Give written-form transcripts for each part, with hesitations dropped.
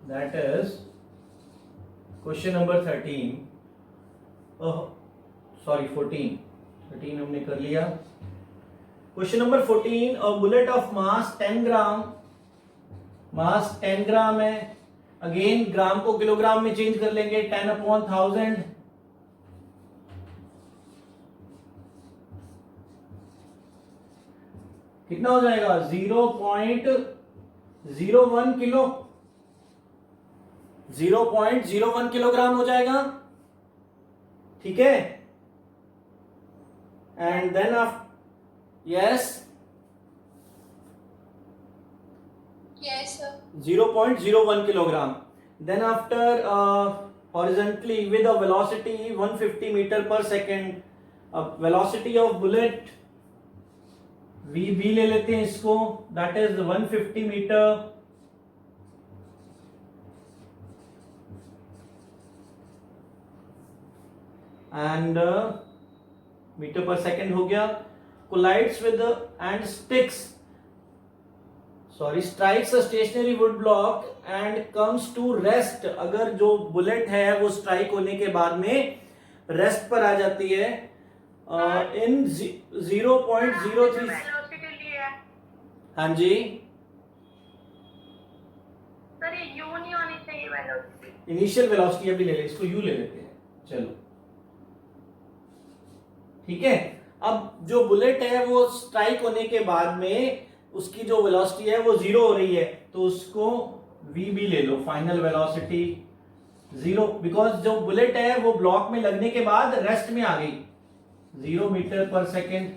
That is question number 13, sorry 14 हमने कर लिया। Question number 14, a bullet of mass 10 ग्राम, मास 10 ग्राम है, अगेन ग्राम को किलोग्राम में चेंज कर लेंगे, 10/1000, कितना हो जाएगा 0.01 किलो, 0.01 किलोग्राम हो जाएगा, ठीक है। एंड देन आप yes 0.01 kilogram. Then after horizontally with a velocity 150 meter per second, velocity of bullet VB ले लेते हैं इसको, that is 150 meter, and meter per second हो गया, collides with and strikes a stationary wood block and comes to rest। अगर जो bullet है वो स्ट्राइक होने के बाद में रेस्ट पर आ जाती है इन 0.03। हाँ जी सर ये यू नहीं होनी चाहिए वेलोसिटी, इनिशियल वेलोसिटी अभी ले ले, इसको यू ले लेते हैं, चलो ठीक है। अब जो बुलेट है वो स्ट्राइक होने के बाद में उसकी जो वेलोसिटी है वो 0 हो रही है, तो उसको वीबी ले लो, फाइनल वेलोसिटी 0, बिकॉज जो बुलेट है वो ब्लॉक में लगने के बाद रेस्ट में आ गई, 0 metre per second.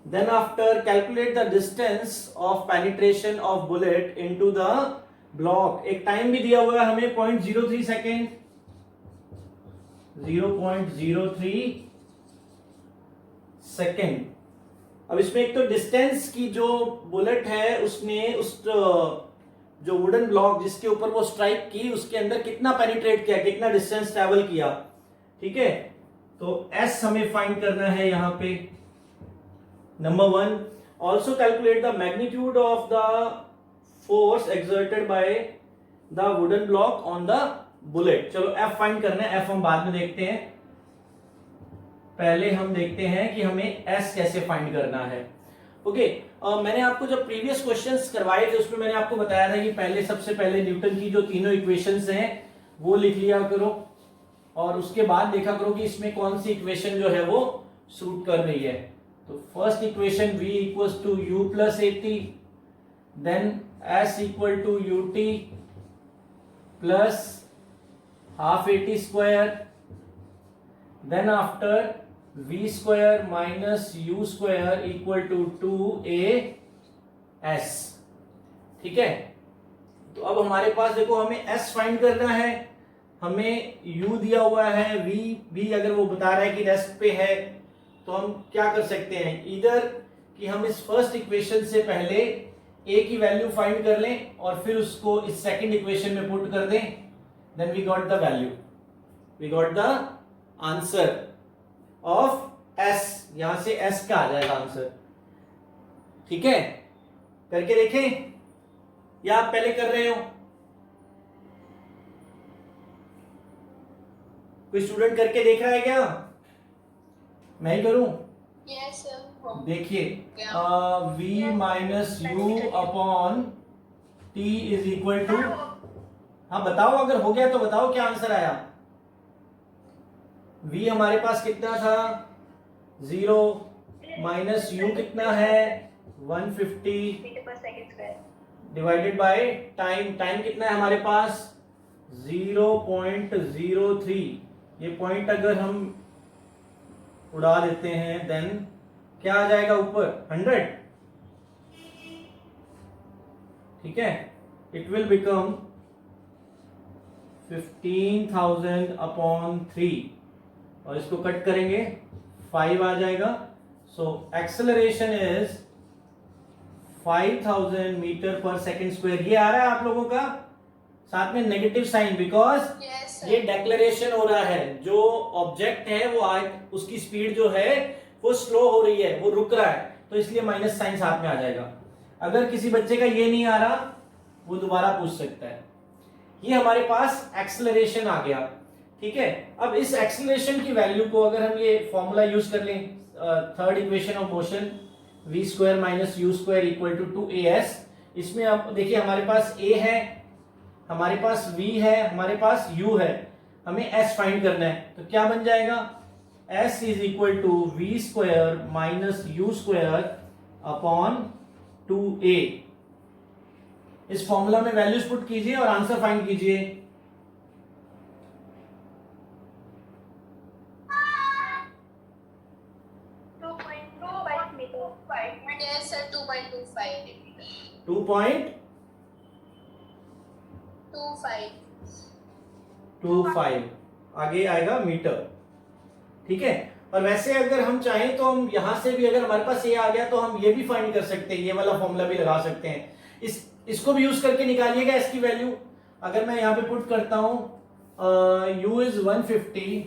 Then after calculate the distance of penetration of bullet into the block. एक टाइम भी दिया हुआ है हमें 0.03 सेकेंड, 0.03 सेकेंड। अब इसमें एक तो डिस्टेंस की जो बुलेट है उसने उस जो वुडन ब्लॉक जिसके ऊपर वो स्ट्राइक की उसके अंदर कितना पेनिट्रेट किया, कितना डिस्टेंस ट्रेवल किया, ठीक है। तो एस हमें फाइंड करना है यहां पे। Number 1, also calculate the magnitude of the force exerted by the wooden block on the bullet. चलो एफ फाइंड करना है, एफ हम बाद में देखते हैं, पहले हम देखते हैं कि हमें एस कैसे फाइंड करना है। ओके, मैंने आपको जब प्रीवियस क्वेश्चंस करवाए थे उसमें मैंने आपको बताया था कि पहले सबसे पहले न्यूटन की जो तीनों इक्वेशंस हैं वो लिख लिया करो और उसके बाद देखा करो कि इसमें कौन सी इक्वेशन जो है वो सूट कर रही है। तो first equation v equals to u plus at, then s equal to ut plus half at square, then after v square minus u square equal to 2as, ठीक है। तो अब हमारे पास देखो हमें s फाइंड करना है, हमें u दिया हुआ है, v भी अगर वो बता रहा है कि रेस्ट पे है तो हम क्या कर सकते हैं, इधर कि हम इस फर्स्ट इक्वेशन से पहले a की वैल्यू फाइंड कर लें और फिर उसको इस सेकंड इक्वेशन में पुट कर दें, then we got the value, we got the answer of s। यहां से s का आ जाएगा आंसर, ठीक है। करके देखें या आप पहले कर रहे हो, कोई स्टूडेंट करके देख रहा है क्या, मैं ही करूं? Yes sir. देखिए v minus u upon t is equal to, हाँ बताओ अगर हो गया तो बताओ क्या आंसर आया। v हमारे पास कितना था 0, माइनस u कितना है 150 मीटर पर second square divided by time, time कितना है हमारे पास 0.03। ये पॉइंट अगर हम उड़ा देते हैं देन क्या आ जाएगा ऊपर 100, ठीक है। इट विल बिकम 15,000 अपॉन 3 और इसको कट करेंगे 5 आ जाएगा। So acceleration is 5000 metre per second square. ये आ रहा है आप लोगों का, साथ में नेगेटिव साइन, बिकॉज ये डेक्लेरेशन हो रहा है, जो ऑब्जेक्ट है वो उसकी स्पीड जो है वो स्लो हो रही है, वो रुक रहा है, तो इसलिए माइनस साइन साथ में आ जाएगा। अगर किसी बच्चे का ये नहीं आ रहा, वो दोबारा पूछ सकता है। ये हमारे पास एक्सेलरेशन आ गया, ठीक है। अब इस एक्सेलरेशन की वैल्यू को अगर हम ये फॉर्मूला यूज कर लें, third equation of motion v square minus u square equal to 2as, इसमें अब देखिए हमारे पास a है, हमारे पास v है, हमारे पास u है, हमें s फाइंड करना है। तो क्या बन जाएगा, s is equal to v square minus u square upon 2a। इस फॉर्मूला में वैल्यूज पुट कीजिए और आंसर फाइंड कीजिए। Yes, sir. 2.25. 2.25 आगे आएगा मीटर, ठीक है। और वैसे अगर हम चाहें तो हम यहां से भी, अगर हमारे पास ये आ गया तो हम ये भी फाइंड कर सकते हैं, ये वाला फॉर्मूला भी लगा सकते हैं। इसको भी यूज करके निकालिएगा एस की वैल्यू। अगर मैं यहां पे पुट करता हूं u is 150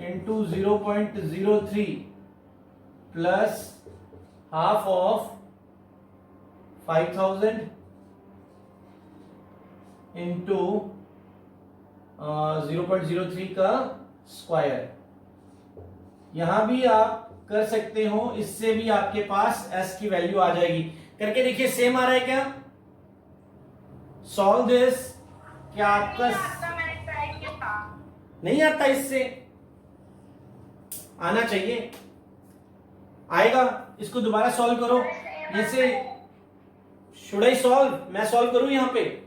into 0.03 plus half of 5000 into 0.03 का स्क्वायर। यहां भी आप कर सकते हो, इससे भी आपके पास s की वैल्यू आ जाएगी। करके देखिए सेम आ रहा है क्या? Solve this. क्या आपका मैंने ट्राई किया था। नहीं आता? इससे आना चाहिए, आएगा। इसको दोबारा सॉल्व करो। जैसे शुड आई सॉल्व, मैं सॉल्व करूं यहां पे,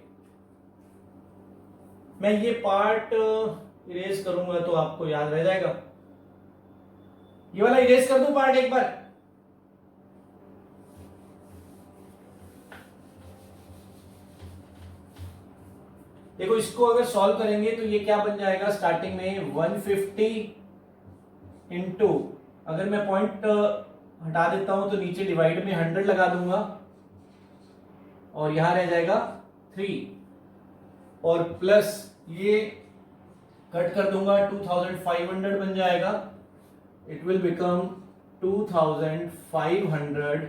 मैं ये पार्ट इरेज करूंगा तो आपको याद रह जाएगा। ये वाला इरेज कर दूं पार्ट एक बार। देखो इसको अगर सॉल्व करेंगे तो ये क्या बन जाएगा, स्टार्टिंग में 150 इंटू, अगर मैं पॉइंट हटा देता हूं तो नीचे डिवाइड में 100 लगा दूंगा और यहां रह जाएगा 3, और प्लस ये कट कर दूंगा 2500 बन जाएगा। इट विल बिकम 2500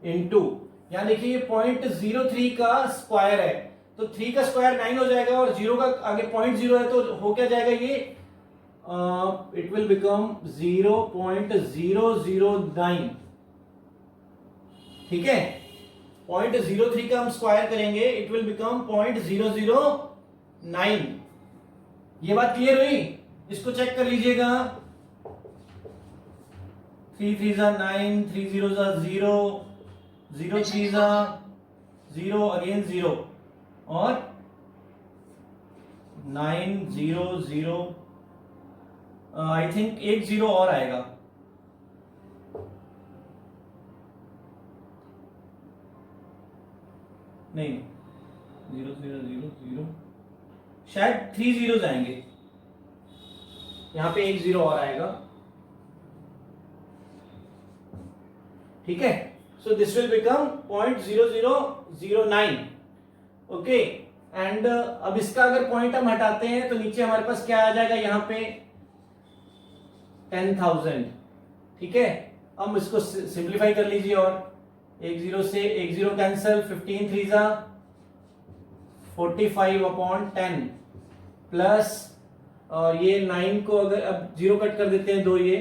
इंटू, यहां देखिए ये 0.03 का स्क्वायर है, तो 3 का स्क्वायर 9 हो जाएगा, और 0 का आगे 0.0 है तो हो क्या जाएगा ये, इट विल बिकम 0.009, ठीक है। 0.03 का हम स्क्वायर करेंगे, इट विल बिकम 0.009। ये बात क्लियर हुई? इसको चेक कर लीजिएगा। 3 3 9, 3 0 0, 0 3 0 अगेन 0, और 9 0 0, आई थिंक एक 0 और आएगा। नहीं, 0 0 0 0, शायद 3 zeros आएंगे, यहां पे एक 0 और आएगा, ठीक है। So this will become 0.0009, okay. And अब इसका अगर पॉइंट हम हटाते हैं तो नीचे हमारे पास क्या आ जाएगा, यहां पे 10,000, ठीक है। अब इसको सिंप्लीफाई कर लीजिए, और एक 0 से एक 0 कैंसिल, 15 3 45 अपॉन 10 प्लस, और ये 9 को अगर अब 0 कट कर देते हैं, 2 ये,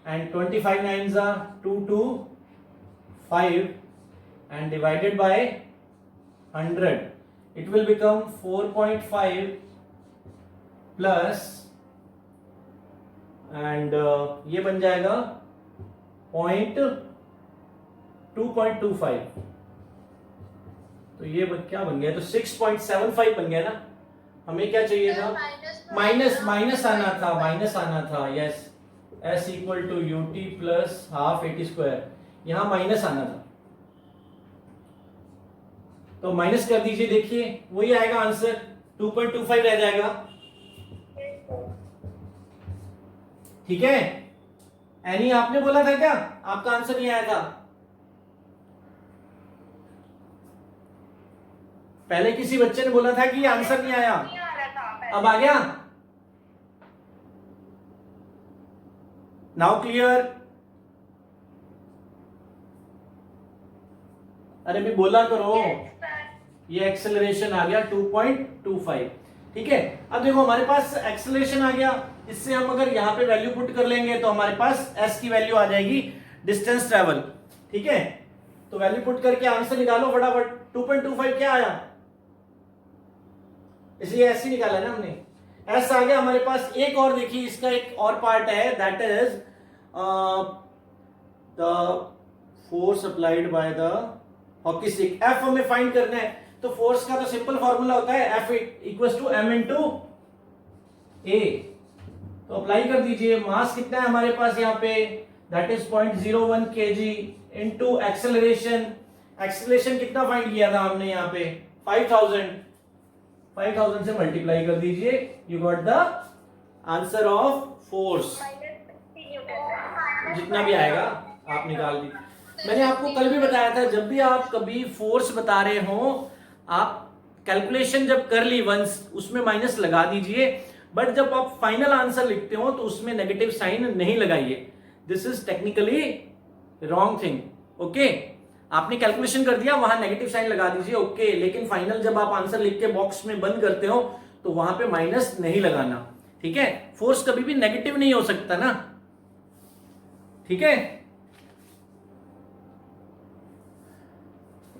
and 25 9 225 and divided by 100, it will become 4.5 plus, and ये बन जाएगा 2.25, तो ये क्या बन गया, तो 6.75 बन गया ना। हमें क्या चाहिए था, माइनस आना था, yes. s equal to ut plus half 80 square, यहां माइनस आना था, तो माइनस कर दीजिए, देखिए वही आएगा आंसर, 2.25 रह जाएगा, ठीक है। एनी आपने बोला था क्या, आपका आंसर नहीं आया था? पहले किसी बच्चे ने बोला था कि ये आंसर नहीं आया, अब आ गया। Now clear? अरे भी बोला करो। Yes, sir. ये एक्सेलरेशन आ गया 2.25। ठीक है, अब देखो हमारे पास एक्सेलरेशन आ गया, इससे हम अगर यहाँ पे वैल्यू पुट कर लेंगे तो हमारे पास s की वैल्यू आ जाएगी डिस्टेंस ट्रेवल। ठीक है, तो वैल्यू पुट करके आंसर निकालो फटाफट। 2.25 क्या आया, इसलिए s ही निकाला ना हमने, s आ गया हमारे पास। एक और देखिए, इसका एक और पार्ट है, that is the force applied by the hockey stick. F हमें फाइंड करना है, तो फोर्स का तो सिंपल फॉर्मूला होता है F equals to m into a. तो अप्लाई कर दीजिए। मास कितना है हमारे पास यहाँ पे, that is 0.01 kg into acceleration. Acceleration कितना फाइंड किया था हमने यहाँ पे, 5000 से मल्टीप्लाई कर दीजिए, you got the answer of force. -50 Newton. जितना भी आएगा आप निकाल दीजिए। मैंने आपको कल भी बताया था, जब भी आप कभी फोर्स बता रहे हो, आप कैलकुलेशन जब कर ली वंस, उसमें माइनस लगा दीजिए, बट जब आप फाइनल आंसर लिखते हो तो उसमें नेगेटिव साइन नहीं लगाइए। This is technically wrong thing. Okay, आपने कैलकुलेशन कर दिया, वहां नेगेटिव साइन लगा दीजिए, ओके, लेकिन फाइनल जब आप आंसर लिख के बॉक्स में बंद करते हो तो वहां पे माइनस नहीं लगाना। ठीक है, फोर्स कभी भी नेगेटिव नहीं हो सकता ना। ठीक है,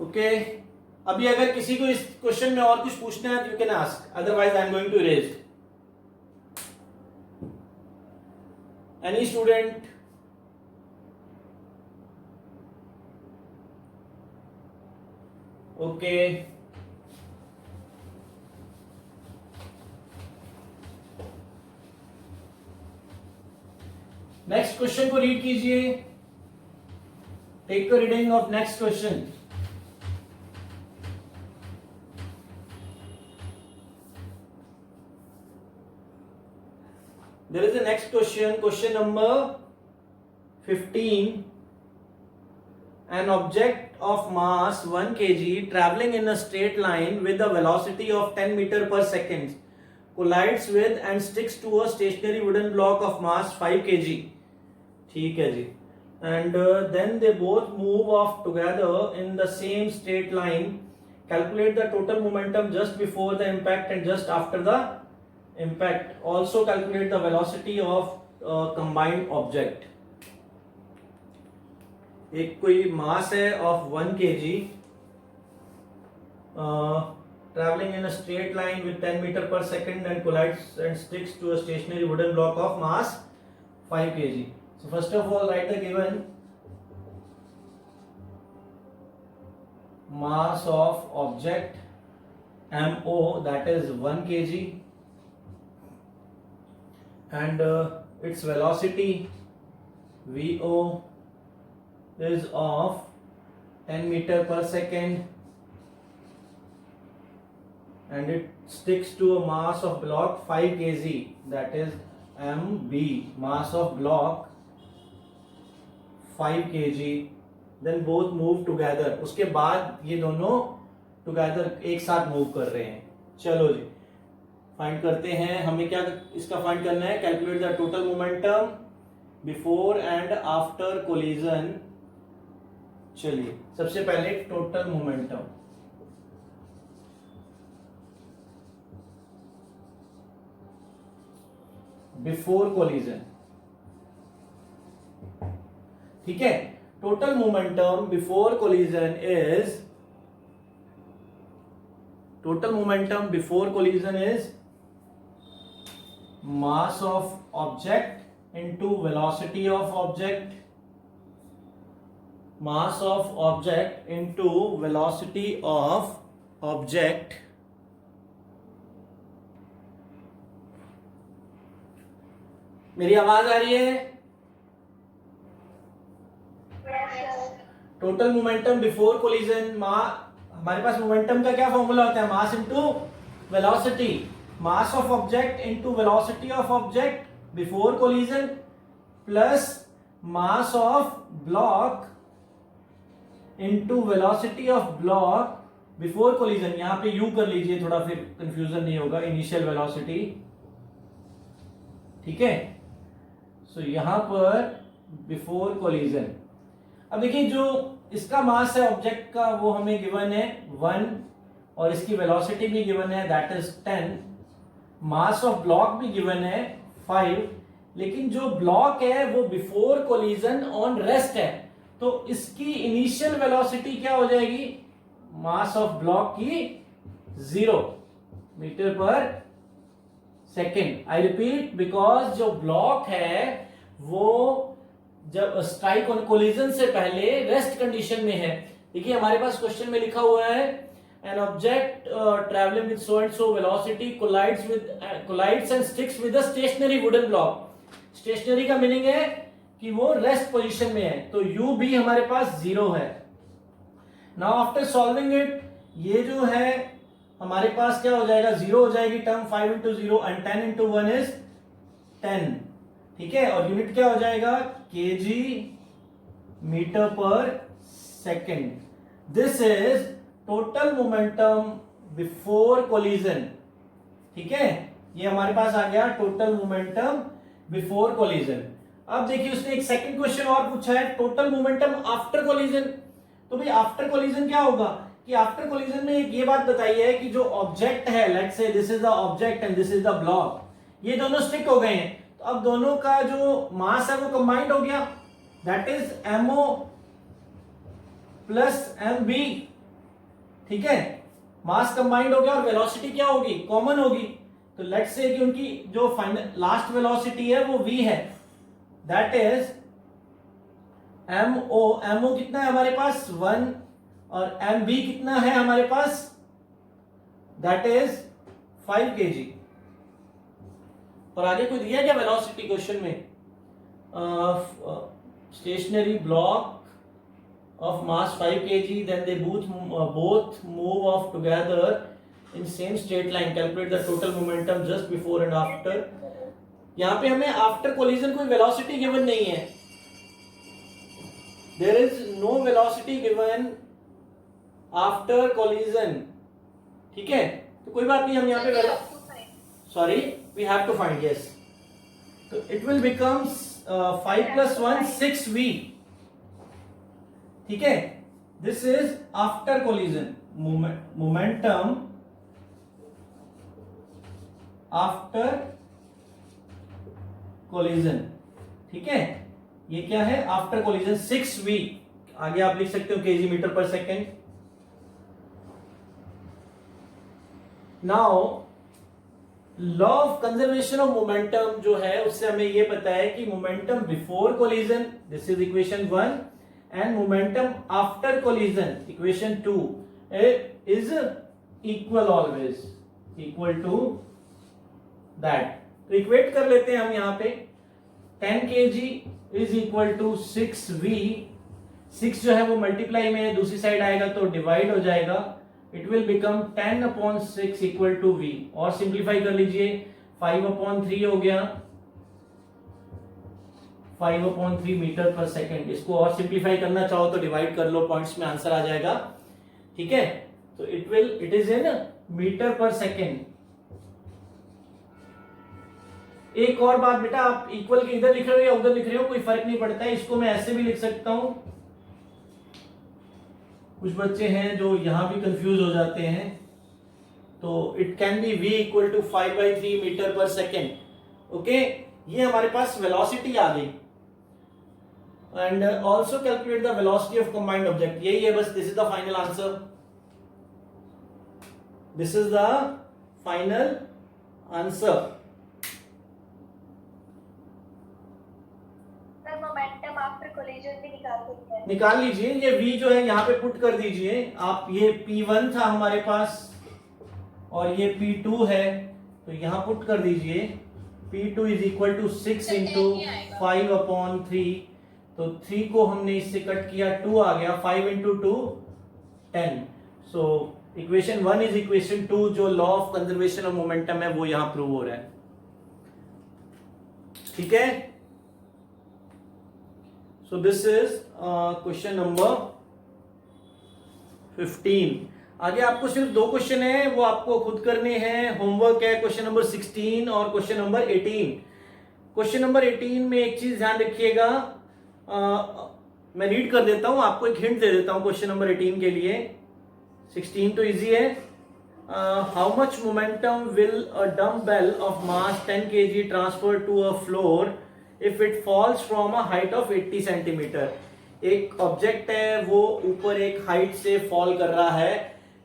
ओके। अभी अगर किसी को इस क्वेश्चन में और कुछ पूछना है तो you can ask, otherwise I am going to erase. Any student? Okay, next question को रीड कीजिए। Take the reading of next question. There is a next question, question number 15. An object of mass 1 kg traveling in a straight line with a velocity of 10 meter per second collides with and sticks to a stationary wooden block of mass 5 kg. ठीक है जी। And then they both move off together in the same straight line. Calculate the total momentum just before the impact and just after the impact. Also calculate the velocity of combined object. एक कोई मास है of 1 kg traveling in a straight line with 10 meter per second and collides and sticks to a stationary wooden block of mass 5 kg. So first of all write the given mass of object MO, that is 1 kg, and its velocity VO is of 10 meter per second, and it sticks to a mass of block 5 kg, that is MB, mass of block 5 kg. Then both move together. उसके बाद ये दोनों together एक साथ move कर रहे हैं। चलो जी फाइंड करते हैं। हमें क्या इसका फाइंड करना है, calculate the total momentum before and after collision. चलिए सबसे पहले टोटल मोमेंटम, बिफोर कोलिजन। ठीक है, total momentum before collision is, total momentum before collision is mass of object into velocity of object, mass of object into velocity of object, मेरी आवाज आ रही है? Total momentum before collision, हमारे पास momentum का क्या formula होता है, mass into velocity, mass of object into velocity of object before collision plus mass of block into velocity of block before collision. यहां पे यू कर लीजिए, थोड़ा फिर कंफ्यूजन नहीं होगा, इनिशियल वेलोसिटी। ठीक है, सो यहां पर बिफोर कोलिजन। अब देखिए जो इसका मास है ऑब्जेक्ट का वो हमें गिवन है 1 और इसकी वेलोसिटी भी गिवन है that is 10, mass of block भी गिवन है 5, लेकिन जो ब्लॉक है वो बिफोर कोलिजन ऑन रेस्ट है, तो इसकी इनिशियल वेलोसिटी क्या हो जाएगी, मास ऑफ ब्लॉक की 0 metre per second. I repeat, because जो ब्लॉक है वो जब स्ट्राइक ऑन कोलिजन से पहले रेस्ट कंडीशन में है। देखिए हमारे पास क्वेश्चन में लिखा हुआ है an object traveling with so and so velocity collides and sticks with a stationary wooden block। Stationary का मीनिंग है कि वो रेस्ट पोजीशन में है, तो u भी हमारे पास 0 है। नाउ आफ्टर सॉल्विंग इट, ये जो है हमारे पास क्या हो जाएगा, 0 हो जाएगी term, 5 into 0 and 10 into 1 is 10, ठीक है। और यूनिट क्या हो जाएगा, kg metre per second. This is total momentum before collision, ठीक है। ये हमारे पास आ गया टोटल मोमेंटम बिफोर कोलिजन। अब देखिए उसने एक सेकंड क्वेश्चन और पूछा है, टोटल मोमेंटम आफ्टर कोलिजन। तो भाई आफ्टर कोलिजन क्या होगा कि आफ्टर कोलिजन में एक ये बात बताई है कि जो ऑब्जेक्ट है, let's say this is the object and this is the block, ये दोनों स्टिक हो गए हैं, तो अब दोनों का जो मास है वो कंबाइंड हो गया, that is MO plus MB, ठीक है। मास कंबाइंड हो गया और वेलोसिटी क्या होगी, कॉमन होगी। तो लेट्स से कि उनकी जो फाइनल लास्ट वेलोसिटी है वो v है, दैट इज MO कितना है हमारे पास 1 और MB कितना है हमारे पास, दैट इज 5 kg। और आगे कोई दिया क्या वेलोसिटी क्वेश्चन में, stationery block of mass 5 kg, then they both move off together in same straight line, calculate the total momentum just before and after। यहाँ पे हमें आफ्टर कोलिजन कोई वेलोसिटी गिवन नहीं है, there is no velocity given after collision, ठीक है। तो कोई बात नहीं, हम यहाँ पे sorry we have to find, yes, तो it will becomes 5 plus 1 6v, ठीक है। This is after collision, momentum after collision, ठीक है। ये क्या है, आफ्टर कोलिजन 6v, आगे आप लिख सकते हो kg metre per second. Now law of conservation of momentum जो है उससे हमें ये पता है कि momentum before collision, this is equation 1, and momentum after collision, equation 2, is equal always, equal to that। तो इक्वेट कर लेते हैं हम यहाँ पे, 10 kg is equal to 6v, 6 जो है वो मल्टीप्लाई में दूसरी साइड आएगा तो डिवाइड हो जाएगा, it will become 10/6 equal to v। और सिंप्लीफाई कर लीजिए, 5/3 हो गया, 5/3 मीटर पर सेकेंड। इसको और सिंप्लीफाई करना चाहो तो डिवाइड कर लो, पॉइंट्स में आंसर आ जाएगा, ठीक है। तो it is in metre per second. एक और बात बेटा, आप इक्वल के इधर लिख रहे हो या उधर लिख रहे हो कोई फर्क नहीं पड़ता है, इसको मैं ऐसे भी लिख सकता हूं। कुछ बच्चे हैं जो यहां भी कंफ्यूज हो जाते हैं, तो it can be v equal to 5/3 metre per second, okay. ये हमारे पास वेलोसिटी आ गई, and also calculate the velocity of combined object, यही है बस। This is the final answer, this is the final answer. Momentum after collision भी निकाल सकते हैं, निकाल लीजिए। ये v जो है यहाँ पे पुट कर दीजिए आप, ये P1 था हमारे पास और ये P2 है, तो यहां पुट कर दीजिए। P2 is equal to 6 into 5/3, तो 3 को हमने इससे कट किया, 2 आ गया, 5 into 2 10। So equation 1 is equation 2, जो law of conservation of momentum है वो यहां प्रूव हो रहा है, ठीक है। So this is question number 15। आगे आपको सिर्फ 2 क्वेश्चन है, वो आपको खुद करने हैं, होमवर्क है क्वेश्चन नंबर 16 और क्वेश्चन नंबर 18। क्वेश्चन नंबर 18 में एक चीज ध्यान रखिएगा, मैं रीड कर देता हूं, आपको एक हिंट दे देता हूं क्वेश्चन नंबर 18 के लिए। 16 तो इजी है। How much momentum will a dumbbell of mass 10 kg transfer to a floor if it falls from a height of 80 centimetre. एक ऑब्जेक्ट है, वो ऊपर एक हाइट से फॉल कर रहा है।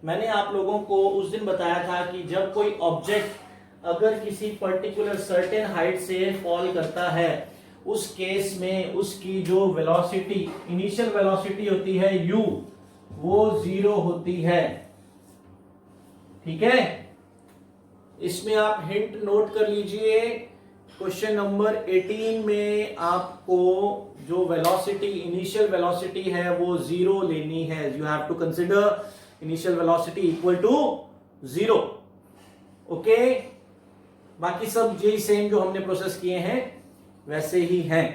मैंने आप लोगों को उस दिन बताया था कि जब कोई ऑब्जेक्ट अगर किसी पर्टिकुलर सर्टेन हाइट से फॉल करता है, उस केस में उसकी जो वेलोसिटी, इनिशियल वेलोसिटी होती है u, वो 0 होती है। ठीक है, इसमें आप हिंट नोट कर लीजिए। क्वेश्चन नंबर 18 में आपको जो वेलोसिटी, इनिशियल वेलोसिटी है वो 0 लेनी है। You have to consider initial velocity equal to 0। Okay, बाकी सब यही सेम जो हमने प्रोसेस किए हैं वैसे ही हैं।